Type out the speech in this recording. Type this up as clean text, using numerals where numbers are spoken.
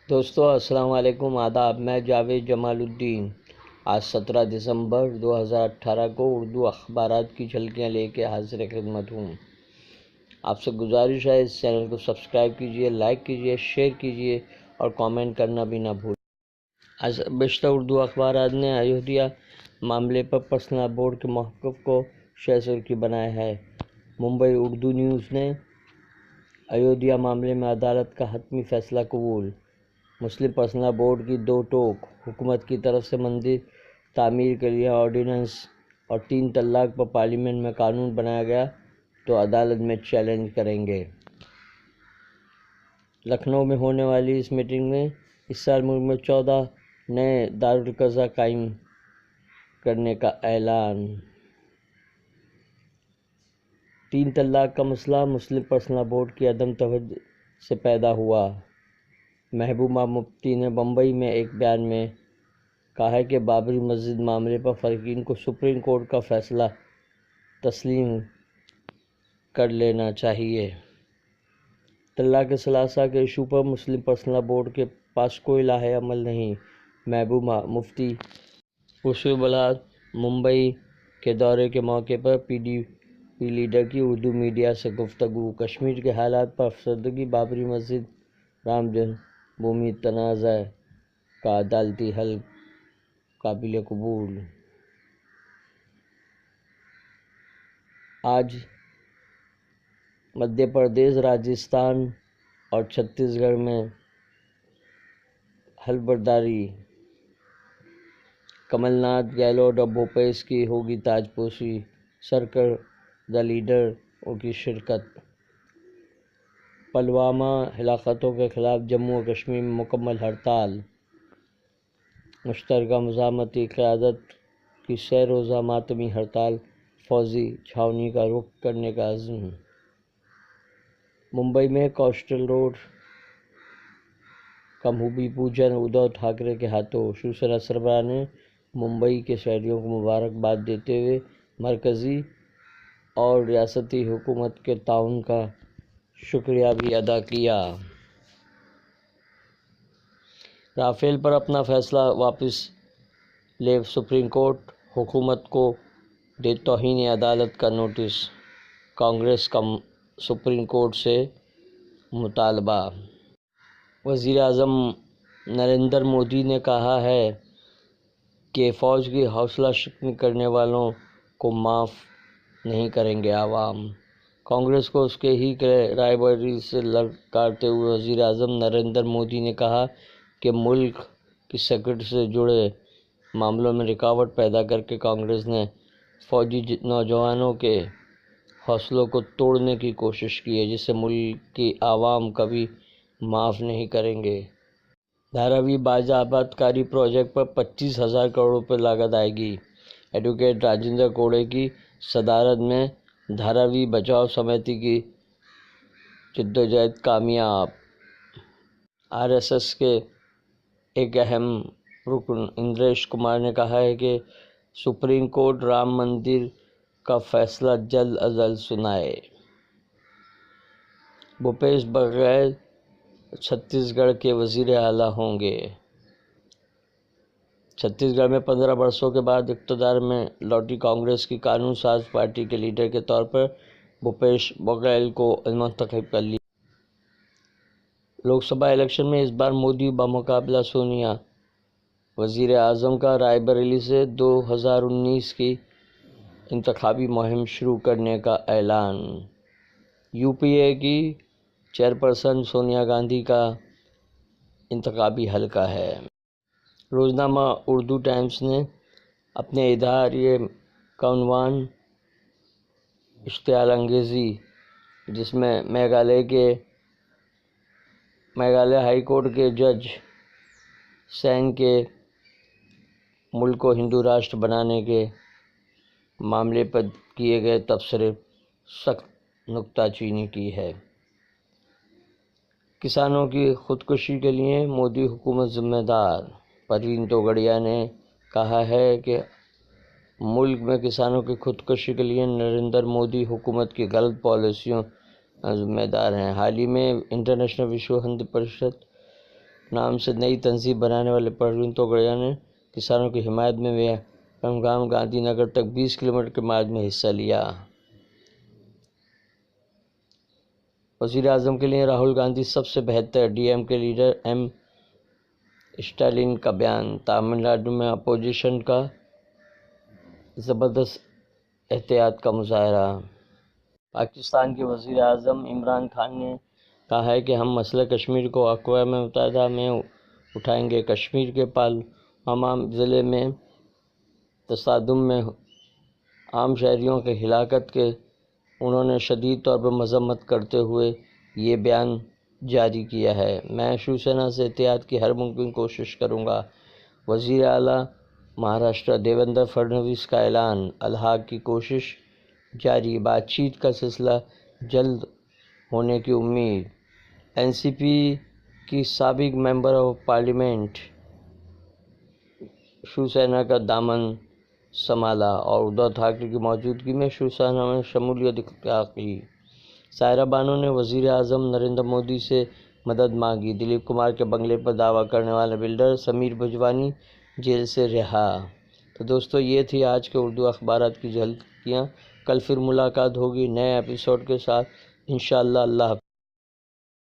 دوستو السلام علیکم، آداب۔ میں جاوید جمال الدین آج 17 دسمبر 2018 کو اردو اخبارات کی جھلکیاں لے کے حاضر خدمت ہوں۔ آپ سے گزارش ہے اس چینل کو سبسکرائب کیجئے، لائک کیجئے، شیئر کیجئے اور کامنٹ کرنا بھی نہ بھولیں۔ آج بیشتر اردو اخبارات نے ایودھیا معاملے پر پرسنل بورڈ کے موقف کو شہ سرخی بنایا ہے۔ ممبئی اردو نیوز نے ایودھیا معاملے میں عدالت کا حتمی فیصلہ قبول۔ مسلم پرسنل بورڈ کی دو ٹوک، حکومت کی طرف سے مندر تعمیر کے لیے آرڈیننس اور 3 طلاق پر پارلیمنٹ میں قانون بنایا گیا تو عدالت میں چیلنج کریں گے۔ لکھنؤ میں ہونے والی اس میٹنگ میں اس سال ملک میں 14 نئے دارالقضا قائم کرنے کا اعلان۔ 3 طلاق کا مسئلہ مسلم پرسنل بورڈ کی عدم توجہ سے پیدا ہوا۔ محبوبہ مفتی نے بمبئی میں ایک بیان میں کہا ہے کہ بابری مسجد معاملے پر فریقین کو سپریم کورٹ کا فیصلہ تسلیم کر لینا چاہیے۔ طلاق ثلاثہ کے ایشو پر مسلم پرسنل بورڈ کے پاس کوئی لاہے عمل نہیں۔ محبوبہ مفتی پرسویں بلاد ممبئی کے دورے کے موقع پر پی ڈی پی لیڈر کی اردو میڈیا سے گفتگو۔ کشمیر کے حالات پر افسردگی، بابری مسجد، رام جنم بھومی تنازع کا عدالتی حل قابل قبول۔ آج مدھیہ پردیش، راجستھان اور چھتیس گڑھ میں حلف برداری۔ کمل ناتھ، گہلوٹ اور بھوپیش کی ہوگی تاج پوشی، سرکار دی لیڈروں کی شرکت۔ پلوامہ ہلاکتوں کے خلاف جموں و کشمیر میں مکمل ہڑتال۔ مشترکہ مزاحمتی قیادت کی 3 روزہ ماتمی ہڑتال، فوجی چھاؤنی کا رخ کرنے کا عزم۔ ممبئی میں کوسٹل روڈ کا بھومی پوجن ادھو ٹھاکرے کے ہاتھوں۔ شیوسینا سربراہ نے ممبئی کے شہریوں کو مبارکباد دیتے ہوئے مرکزی اور ریاستی حکومت کے تعاون کا شکریہ بھی ادا کیا۔ رافیل پر اپنا فیصلہ واپس لے سپریم کورٹ، حکومت کو دے توہین عدالت کا نوٹس۔ کانگریس کا سپریم کورٹ سے مطالبہ۔ وزیر اعظم نریندر مودی نے کہا ہے کہ فوج کی حوصلہ شکنی کرنے والوں کو معاف نہیں کریں گے عوام۔ کانگریس کو اس کے ہی رائے بریلی سے للکارتے ہوئے وزیر اعظم نریندر مودی نے کہا کہ ملک کی سیکورٹی سے جڑے معاملوں میں رکاوٹ پیدا کر کے کانگریس نے فوجی نوجوانوں کے حوصلوں کو توڑنے کی کوشش کی ہے، جسے ملک کی عوام کبھی معاف نہیں کریں گے۔ دھاراوی باضابطہ کاری پروجیکٹ پر 25,000 کروڑ روپے لاگت آئے گی۔ ایڈوکیٹ راجندر کوڑے کی صدارت میں دھاراوی بچاؤ سمیتی کی جدوجہد کامیاب۔ آر ایس ایس کے ایک اہم رکن اندریش کمار نے کہا ہے کہ سپریم کورٹ رام مندر کا فیصلہ جلد از جلد سنائے۔ بھوپیش بگیل چھتیس گڑھ کے وزیر اعلیٰ ہوں گے۔ چھتیس گڑھ میں 15 برسوں کے بعد اقتدار میں لوٹی کانگریس کی قانون ساز پارٹی کے لیڈر کے طور پر بھوپیش بگیل کو منتخب کر لیا۔ لوک سبھا الیکشن میں اس بار مودی بمقابلہ سونیا۔ وزیر اعظم کا رائے بریلی سے 2019 کی انتخابی مہم شروع کرنے کا اعلان۔ یو پی اے کی چیئرپرسن سونیا گاندھی کا انتخابی حلقہ ہے۔ روزنامہ اردو ٹائمز نے اپنے اداریہ کا عنوان اشتعال انگیزی، جس میں میگھالیہ ہائی کورٹ کے جج سینگ کے ملک کو ہندو راشٹر بنانے کے معاملے پر کیے گئے تبصرے سخت نکتہ چینی کی ہے۔ کسانوں کی خودکشی کے لیے مودی حکومت ذمہ دار۔ پروین توگڑیا نے کہا ہے کہ ملک میں کسانوں کی خودکشی کے لیے نریندر مودی حکومت کی غلط پالیسیوں ذمہ دار ہیں۔ حال ہی میں انٹرنیشنل وشو ہندو پریشد نام سے نئی تنظیم بنانے والے پروین توگڑیا نے کسانوں کی حمایت میں وہرام گاندھی نگر تک 20 کلومیٹر کے مارچ میں حصہ لیا۔ وزیر اعظم کے لیے راہل گاندھی سب سے بہتر، ڈی ایم کے لیڈر ایم اسٹالین کا بیان۔ تمل ناڈو میں اپوزیشن کا زبردست احتجاج کا مظاہرہ۔ پاکستان کے وزیر اعظم عمران خان نے کہا ہے کہ ہم مسئلہ کشمیر کو اقوام متحدہ میں اٹھائیں گے۔ کشمیر کے پالغام ضلع میں تصادم میں عام شہریوں کی ہلاکت کی انہوں نے شدید طور پر مذمت کرتے ہوئے یہ بیان جاری کیا ہے۔ میں شیوسینا سے اتحاد کی ہر ممکن کوشش کروں گا۔ وزیر اعلیٰ مہاراشٹر دیویندر فڈنویس کا اعلان۔ الحاق کی کوشش جاری، بات چیت کا سلسلہ جلد ہونے کی امید۔ این سی پی کی سابق ممبر آف پارلیمنٹ شیوسینا کا دامن سنبھالا اور ادھو ٹھاکرے کی موجودگی میں شیوسینا میں شمولیت اختیار کی۔ سائرہ بانو نے وزیر اعظم نریندر مودی سے مدد مانگی۔ دلیپ کمار کے بنگلے پر دعویٰ کرنے والا بلڈر سمیر بھجوانی جیل سے رہا۔ تو دوستو یہ تھی آج کے اردو اخبارات کی جھلکیاں۔ کل پھر ملاقات ہوگی نئے ایپیسوڈ کے ساتھ انشاءاللہ۔ اللہ حافظ۔